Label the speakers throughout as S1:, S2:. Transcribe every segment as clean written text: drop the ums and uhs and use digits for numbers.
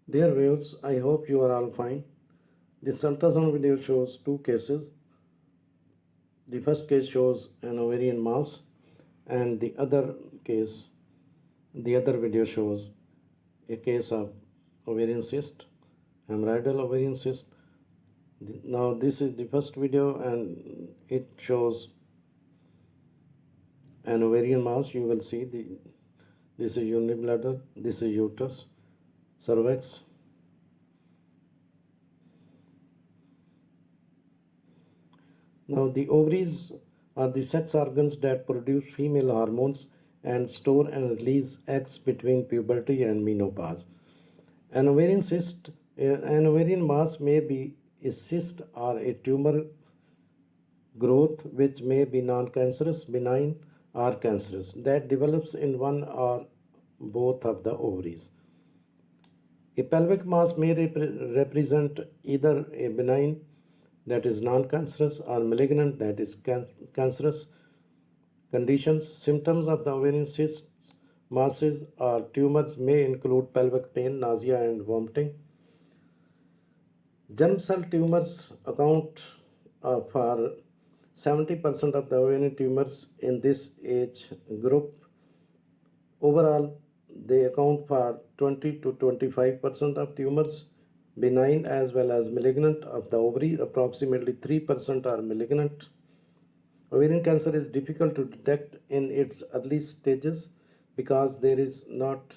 S1: Dear viewers, I hope you are all fine. This ultrasound video shows two cases. The first case shows an ovarian mass, and the other video shows a case of ovarian cyst, hemorrhoidal ovarian cyst. Now this is the first video, and it shows an ovarian mass. You will see this is urinary bladder, this is uterus, cervix. Now, the ovaries are the sex organs that produce female hormones and store and release eggs between puberty and menopause. An ovarian cyst, an ovarian mass may be a cyst or a tumor growth which may be non-cancerous, benign, or cancerous that develops in one or both of the ovaries. A pelvic mass may represent either a benign, that is non-cancerous, or malignant, that is cancerous conditions. Symptoms of the ovarian cysts, masses, or tumors may include pelvic pain, nausea, and vomiting. Germ cell tumors account for 70% of the ovarian tumors in this age group. Overall, they account for 20 to 25% of tumors, benign as well as malignant of the ovary. Approximately 3% are malignant. Ovarian cancer is difficult to detect in its early stages because there is not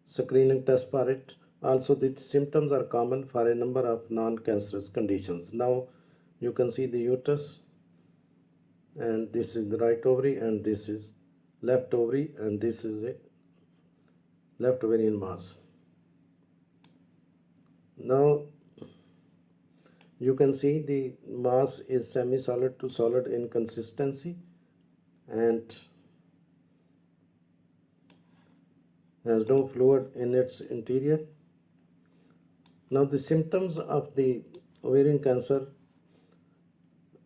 S1: screening test for it. Also, the symptoms are common for a number of non-cancerous conditions. Now, you can see the uterus, and this is the right ovary, and this is left ovary, and this is a left ovarian mass. Now, you can see the mass is semi-solid to solid in consistency and has no fluid in its interior. Now, the symptoms of the ovarian cancer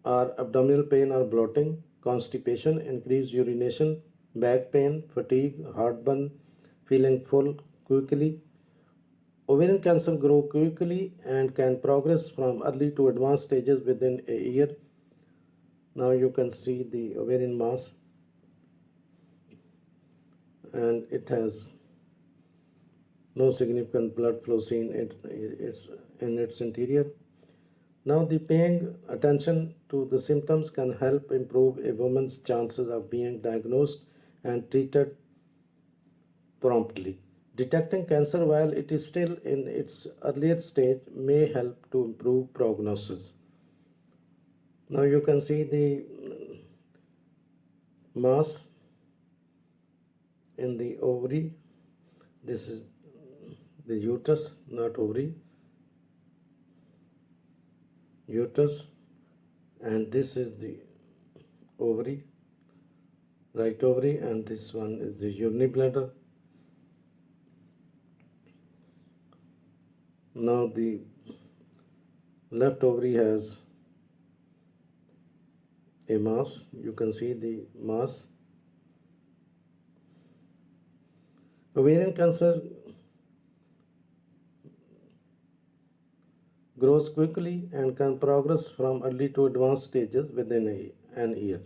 S1: are abdominal pain or bloating, constipation, increased urination, back pain, fatigue, heartburn, feeling full quickly. Ovarian cancer grow quickly and can progress from early to advanced stages within a year. Now you can see the ovarian mass, and it has no significant blood flow seen in its interior. Now, the paying attention to the symptoms can help improve a woman's chances of being diagnosed and treated promptly. Detecting cancer while it is still in its earlier stage may help to improve prognosis. Now, you can see the mass in the ovary. This is the uterus, not ovary. Uterus, and this is the ovary, right ovary, and this one is the urinary bladder. Now the left ovary has a mass. You can see the mass. Ovarian cancer grows quickly and can progress from early to advanced stages within an year.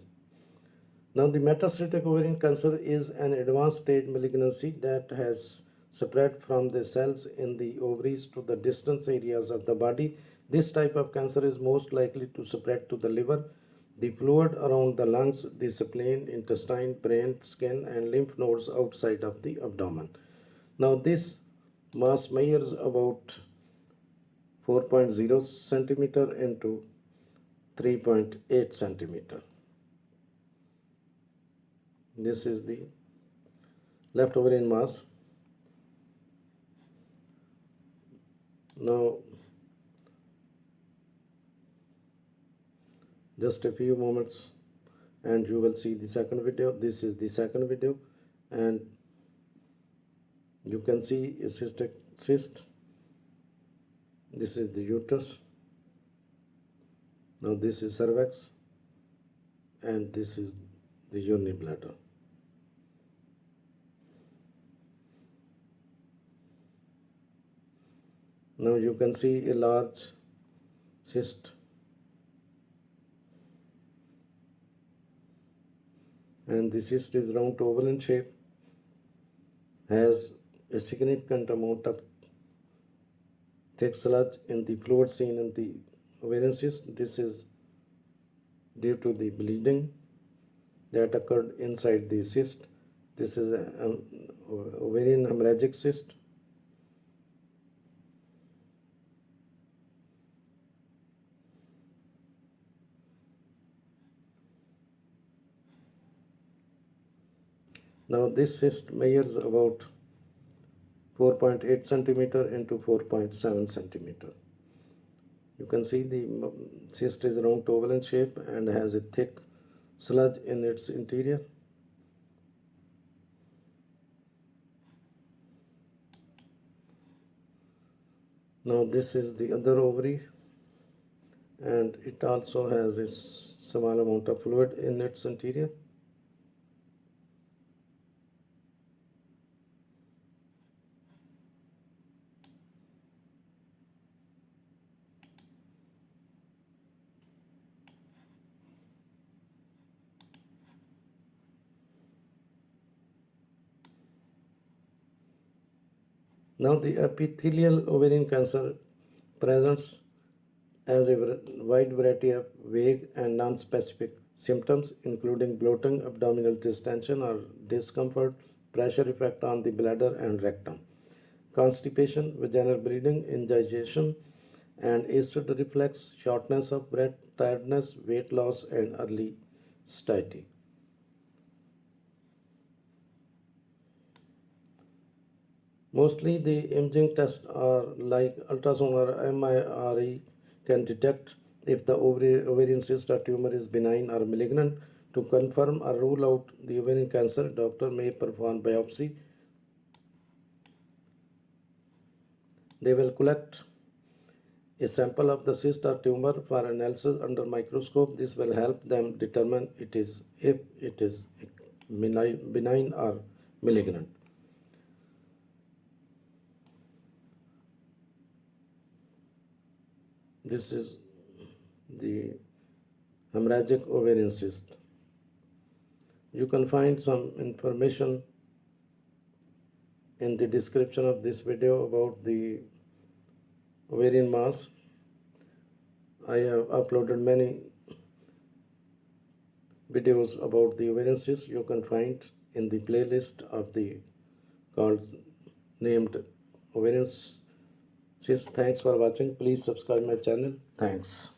S1: Now, the metastatic ovarian cancer is an advanced stage malignancy that has spread from the cells in the ovaries to the distant areas of the body. This type of cancer is most likely to spread to the liver, the fluid around the lungs, the spleen, intestine, brain, skin, and lymph nodes outside of the abdomen. Now, this mass measures about 4.0 centimeter into 3.8 centimeter. This is the left ovarian mass. Now, just a few moments and you will see the second video. This is the second video, and you can see a cystic cyst. This is the uterus. Now this is cervix, and this is the urinary bladder. Now you can see a large cyst, and the cyst is round to oval in shape, has a significant amount of thick sludge in the fluid seen in the ovarian cyst. This is due to the bleeding that occurred inside the cyst. This is an ovarian hemorrhagic cyst. Now this cyst measures about 4.8 centimeter into 4.7 centimeter. You can see the cyst is round to oval in shape and has a thick sludge in its interior. Now this is the other ovary, and it also has a small amount of fluid in its interior. Now the epithelial ovarian cancer presents as a wide variety of vague and non-specific symptoms, including bloating, abdominal distension or discomfort, pressure effect on the bladder and rectum, constipation, vaginal bleeding, indigestion, and acid reflux, shortness of breath, tiredness, weight loss, and early satiety. Mostly the imaging tests are like ultrasound or MRI can detect if the ovarian cyst or tumor is benign or malignant. To confirm or rule out the ovarian cancer, doctor may perform biopsy. They will collect a sample of the cyst or tumor for analysis under microscope. This will help them determine if it is benign or malignant. This is the hemorrhagic ovarian cyst. You can find some information in the description of this video about the ovarian mass. I have uploaded many videos about the ovarian cyst. You can find in the playlist of the called named ovarian cyst. Thanks for watching. Please subscribe my channel. Thanks.